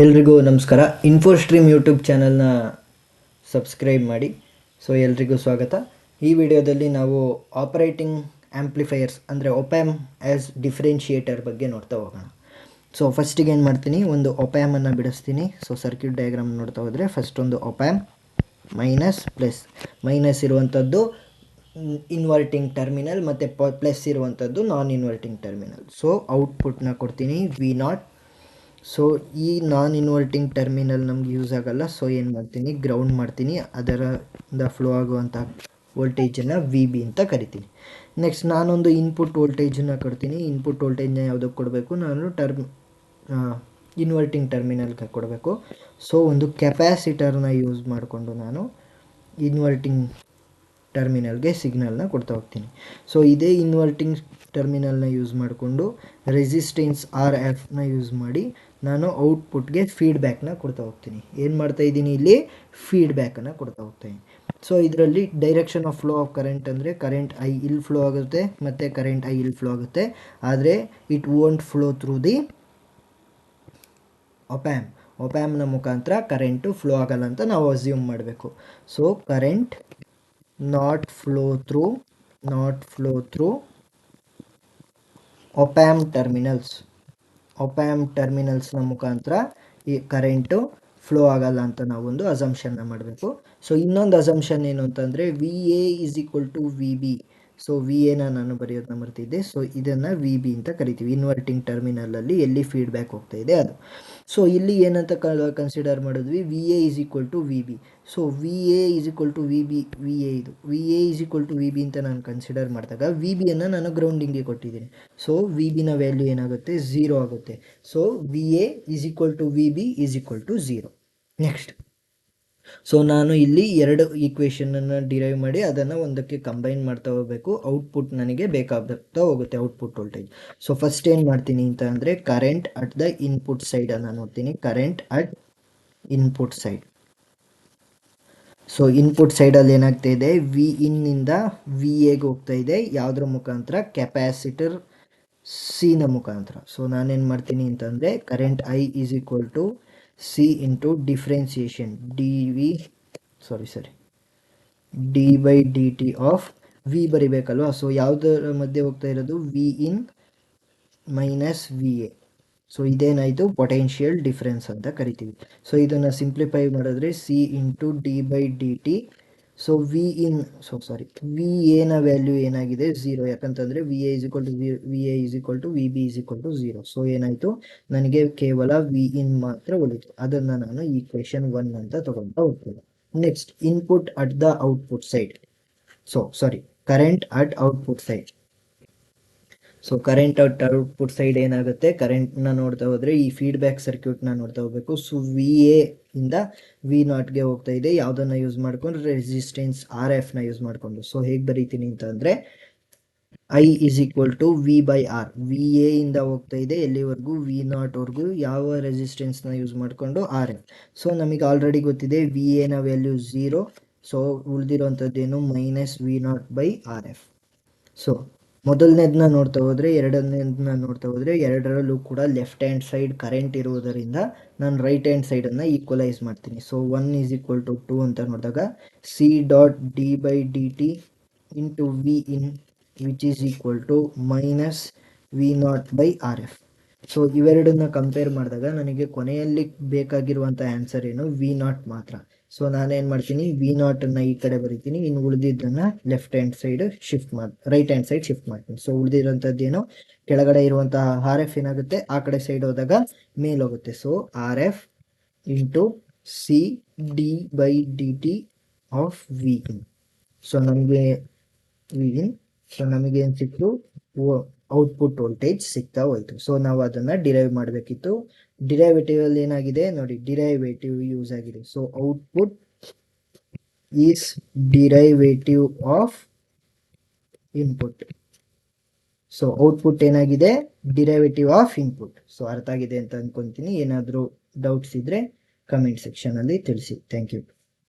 ಎಲ್ರಿಗೂ ನಮಸ್ಕಾರ. ಇನ್ಫೋಸ್ಟ್ರೀಮ್ ಯೂಟ್ಯೂಬ್ ಚಾನಲ್ನ ಸಬ್ಸ್ಕ್ರೈಬ್ ಮಾಡಿ. ಸೊ ಎಲ್ರಿಗೂ ಸ್ವಾಗತ. ಈ ವಿಡಿಯೋದಲ್ಲಿ ನಾವು ಆಪರೇಟಿಂಗ್ ಆ್ಯಂಪ್ಲಿಫೈಯರ್ಸ್ ಅಂದರೆ ಒಪ್ಯಾಮ್ ಆ್ಯಸ್ ಡಿಫ್ರೆನ್ಷಿಯೇಟರ್ ಬಗ್ಗೆ ನೋಡ್ತಾ ಹೋಗೋಣ. ಸೊ ಫಸ್ಟಿಗೆ ಏನು ಮಾಡ್ತೀನಿ, ಒಂದು ಒಪ್ಯಾಮನ್ನು ಬಿಡಿಸ್ತೀನಿ. ಸೊ ಸರ್ಕ್ಯೂಟ್ ಡಯಾಗ್ರಾಮ್ ನೋಡ್ತಾ ಹೋದರೆ ಫಸ್ಟ್ ಒಂದು ಒಪ್ಯಾಮ್ ಮೈನಸ್ ಪ್ಲಸ್. ಮೈನಸ್ ಇರುವಂಥದ್ದು ಇನ್ವರ್ಟಿಂಗ್ ಟರ್ಮಿನಲ್ ಮತ್ತು ಪ್ಲಸ್ ಇರುವಂಥದ್ದು ನಾನ್ ಇನ್ವರ್ಟಿಂಗ್ ಟರ್ಮಿನಲ್. ಸೊ ಔಟ್ಪುಟ್ನ ಕೊಡ್ತೀನಿ V0. ಸೊ ಈ ನಾನ್ ಇನ್ವರ್ಟಿಂಗ್ ಟರ್ಮಿನಲ್ ನಮ್ಗೆ ಯೂಸ್ ಆಗಲ್ಲ. ಸೊ ಏನು ಮಾಡ್ತೀನಿ, ಗ್ರೌಂಡ್ ಮಾಡ್ತೀನಿ. ಅದರಿಂದ ಫ್ಲೋ ಆಗುವಂಥ ವೋಲ್ಟೇಜನ್ನು VB ಅಂತ ಕರಿತೀನಿ. ನೆಕ್ಸ್ಟ್ ನಾನೊಂದು ಇನ್ಪುಟ್ ವೋಲ್ಟೇಜನ್ನು ಕೊಡ್ತೀನಿ. ಇನ್ಪುಟ್ ವೋಲ್ಟೇಜ್ನ ಯಾವುದಕ್ಕೆ ಕೊಡಬೇಕು, ನಾನು ಇನ್ವರ್ಟಿಂಗ್ ಟರ್ಮಿನಲ್ಗೆ ಕೊಡಬೇಕು. ಸೊ ಒಂದು ಕೆಪ್ಯಾಸಿಟರ್ನ ಯೂಸ್ ಮಾಡಿಕೊಂಡು ನಾನು ಇನ್ವರ್ಟಿಂಗ್ ಟರ್ಮಿನಲ್ಗೆ ಸಿಗ್ನಲ್ನ ಕೊಡ್ತಾ ಹೋಗ್ತೀನಿ. ಸೊ ಇದೇ ಇನ್ವರ್ಟಿಂಗ್ ಟರ್ಮಿನಲ್ನ ಯೂಸ್ ಮಾಡಿಕೊಂಡು ರೆಸಿಸ್ಟೆನ್ಸ್ RFನ ಯೂಸ್ ಮಾಡಿ ನಾನು ಔಟ್ಪುಟ್ಗೆ ಫೀಡ್ಬ್ಯಾಕ್ನ ಕೊಡ್ತಾ ಹೋಗ್ತೀನಿ. ಏನು ಮಾಡ್ತಾ ಇದ್ದೀನಿ, ಇಲ್ಲಿ ಫೀಡ್ಬ್ಯಾಕನ್ನು ಕೊಡ್ತಾ ಹೋಗ್ತೀನಿ. ಸೊ ಇದರಲ್ಲಿ direction of flow of current ಅಂದರೆ ಕರೆಂಟ್ I ಇಲ್ಲಿ ಫ್ಲೋ ಆಗುತ್ತೆ ಮತ್ತು ಕರೆಂಟ್ I ಇಲ್ಲಿ ಫ್ಲೋ ಆಗುತ್ತೆ. ಆದರೆ it won't flow through the ಒಪ್ಯಾಮ್ನ ಮುಖಾಂತರ ಕರೆಂಟು ಫ್ಲೋ ಆಗಲ್ಲ ಅಂತ ನಾವು ಅಸ್ಯೂಮ್ ಮಾಡಬೇಕು. So current not flow through op amp ಟರ್ಮಿನಲ್ಸ್ನ ಮುಖಾಂತರ ಈ ಕರೆಂಟು ಫ್ಲೋ ಆಗಲ್ಲ ಅಂತ ನಾವೊಂದು ಅಸಂಪ್ಷನ್ನ ಮಾಡಬೇಕು. ಸೊ ಇನ್ನೊಂದು ಅಸಂಪ್ಷನ್ ಏನು ಅಂತಂದರೆ VA is equal to VB. So VAನ ನಾನು ಬರೆಯೋದನ್ನ ಮರ್ತಿದ್ದೆ. ಸೊ ಇದನ್ನು VB ಅಂತ ಕರಿತೀವಿ. ಇನ್ವರ್ಟಿಂಗ್ ಟರ್ಮಿನಲಲ್ಲಿ ಎಲ್ಲಿ ಫೀಡ್ಬ್ಯಾಕ್ ಹೋಗ್ತಾ ಇದೆ ಅದು. ಸೊ ಇಲ್ಲಿ ಏನಂತ ಕನ್ಸಿಡರ್ ಮಾಡಿದ್ವಿ, VA is equal to VB. So VA is equal to VB, VA is equal to VB ಅಂತ ನಾನು ಕನ್ಸಿಡರ್ ಮಾಡಿದಾಗ VBಯನ್ನು ನಾನು ಗ್ರೌಂಡಿಂಗ್ಗೆ ಕೊಟ್ಟಿದ್ದೀನಿ. ಸೊ VBನ ವ್ಯಾಲ್ಯೂ ಏನಾಗುತ್ತೆ, 0 ಆಗುತ್ತೆ. So VA is equal to VB is equal to 0. Next, so ನಾನು ಇಲ್ಲಿ ಎರಡು ಈಕ್ವೇಷನನ್ನು ಡಿರೈವ್ ಮಾಡಿ ಅದನ್ನು ಒಂದಕ್ಕೆ ಕಂಬೈನ್ ಮಾಡ್ತಾ ಹೋಗಬೇಕು. ಔಟ್ಪುಟ್ ನನಗೆ ಬೇಕಾಗ್ತಾ ಹೋಗುತ್ತೆ, ಔಟ್ಪುಟ್ ವೋಲ್ಟೇಜ್. ಸೊ ಫಸ್ಟ್ ಏನು ಮಾಡ್ತೀನಿ ಅಂತ ಅಂದರೆ ಕರೆಂಟ್ ಅಟ್ ದ ಇನ್ಪುಟ್ ಸೈಡನ್ನು ನೋಡ್ತೀನಿ. Current at input side. So input ಸೈಡಲ್ಲಿ ಏನಾಗ್ತಾ ಇದೆ, Vinನಿಂದ VAಗೆ ಹೋಗ್ತಾ ಇದೆ. ಯಾವುದ್ರ ಮುಖಾಂತರ, ಕೆಪ್ಯಾಸಿಟರ್ Cನ ಮುಖಾಂತರ. ಸೊ ನಾನೇನು ಮಾಡ್ತೀನಿ ಅಂತಂದರೆ current I is equal to C into differentiation d by D T of V ಬರಿಬೇಕಲ್ವ. ಸೊ ಯಾವುದರ ಮಧ್ಯೆ ಹೋಗ್ತಾ ಇರೋದು, Vin ಮೈನಸ್ VA. ಸೊ ಇದೇನಾಯಿತು, ಪೊಟೆನ್ಷಿಯಲ್ ಡಿಫ್ರೆನ್ಸ್ ಅಂತ ಕರಿತೀವಿ. ಸೊ ಇದನ್ನು ಸಿಂಪ್ಲಿಫೈ ಮಾಡಿದ್ರೆ C into d by D t. So VAನ ವ್ಯಾಲ್ಯೂ ಏನಾಗಿದೆ, 0. ಯಾಕಂತಂದರೆ VA is equal to VB is equal to 0. So ಏನಾಯಿತು, ನನಗೆ ಕೇವಲ Vin ಮಾತ್ರ ಉಳಿತು. ಅದನ್ನು ನಾನು ಈಕ್ವೇಷನ್ 1 ಅಂತ ತಗೊಳ್ತಾ ಹೋಗ್ತೀನಿ. Next, input at the output side. Current at output side. So current output side ಏನಾಗುತ್ತೆ, ಕರೆಂಟ್ನ ನೋಡ್ತಾ ಹೋದರೆ ಈ ಫೀಡ್ಬ್ಯಾಕ್ ಸರ್ಕ್ಯೂಟ್ನ ನೋಡ್ತಾ ಹೋಗಬೇಕು. ಸೊ VA ಇಂದ V0ಗೆ ಹೋಗ್ತಾ ಇದೆ. ಯಾವುದನ್ನು ಯೂಸ್ ಮಾಡಿಕೊಂಡು, ರೆಸಿಸ್ಟೆನ್ಸ್ RFನ ಯೂಸ್ ಮಾಡಿಕೊಂಡು. ಸೊ ಹೇಗೆ ಬರೀತೀನಿ ಅಂತಂದರೆ I is equal to V by R. VA ಇಂದ ಹೋಗ್ತಾ ಇದೆ ಎಲ್ಲಿವರೆಗೂ, V0ವರೆಗೂ. ಯಾವ ರೆಸಿಸ್ಟೆನ್ಸ್ನ ಯೂಸ್ ಮಾಡಿಕೊಂಡು, RF. ಸೊ ನಮಗೆ ಆಲ್ರೆಡಿ ಗೊತ್ತಿದೆ VAನ ವ್ಯಾಲ್ಯೂ 0. ಸೊ ಉಳಿದಿರೋಂಥದ್ದೇನು, minus V0 by RF. So ಮೊದಲನೇದನ್ನ ನೋಡ್ತಾ ಹೋದರೆ, ಎರಡನೇದನ್ನ ನೋಡ್ತಾ ಹೋದರೆ, ಎರಡರಲ್ಲೂ ಕೂಡ ಲೆಫ್ಟ್ ಹ್ಯಾಂಡ್ ಸೈಡ್ ಕರೆಂಟ್ ಇರುವುದರಿಂದ ನಾನು ರೈಟ್ ಹ್ಯಾಂಡ್ ಸೈಡನ್ನು ಈಕ್ವಲೈಸ್ ಮಾಡ್ತೀನಿ. ಸೊ 1 ಈಸ್ ಈಕ್ವಲ್ ಟು 2 ಅಂತ ನೋಡಿದಾಗ C dot D by D T into Vin which is equal to minus V0 by RF. So ಇವೆರಡನ್ನ ಕಂಪೇರ್ ಮಾಡಿದಾಗ ನನಗೆ ಕೊನೆಯಲ್ಲಿ ಬೇಕಾಗಿರುವಂಥ ಆನ್ಸರ್ ಏನು, V0 ಮಾತ್ರ. ಸೊ ನಾನೇನು ಮಾಡ್ತೀನಿ, V0ಅನ್ನು ಈ ಕಡೆ ಬರಿತೀನಿ. ಇನ್ನು ಉಳಿದಿದ್ದನ್ನು ರೈಟ್ ಹ್ಯಾಂಡ್ ಸೈಡ್ ಶಿಫ್ಟ್ ಮಾಡ್ತೀನಿ. ಸೊ ಉಳಿದಿರೋಂಥದ್ದೇನು, ಕೆಳಗಡೆ ಇರುವಂತಹ RF ಏನಾಗುತ್ತೆ, ಆ ಕಡೆ ಸೈಡ್ ಹೋದಾಗ ಮೇಲೋಗುತ್ತೆ. So RF into C D by D T of Vin. So ನಮಗೇನು ಸಿಕ್ತು, ಔಟ್ಪುಟ್ ವೋಲ್ಟೇಜ್ ಸಿಗ್ತಾ ಹೋಯ್ತು. ಸೊ ನಾವು ಅದನ್ನು ಡಿರೈವ್ ಮಾಡಬೇಕಿತ್ತು. ಡಿರೈವೇಟಿವ್ ಅಲ್ಲಿ ಏನಾಗಿದೆ ನೋಡಿ, ಡಿರೈವೇಟಿವ್ ಯೂಸ್ ಆಗಿದೆ. So output is derivative of input. So output ಏನಾಗಿದೆ, ಡಿರೈವೇಟಿವ್ ಆಫ್ ಇನ್ಪುಟ್. ಸೊ ಅರ್ಥ ಆಗಿದೆ ಅಂತ ಅಂದ್ಕೊತೀನಿ. ಏನಾದರೂ ಡೌಟ್ಸ್ ಇದ್ದರೆ ಕಮೆಂಟ್ ಸೆಕ್ಷನಲ್ಲಿ ತಿಳಿಸಿ. Thank you.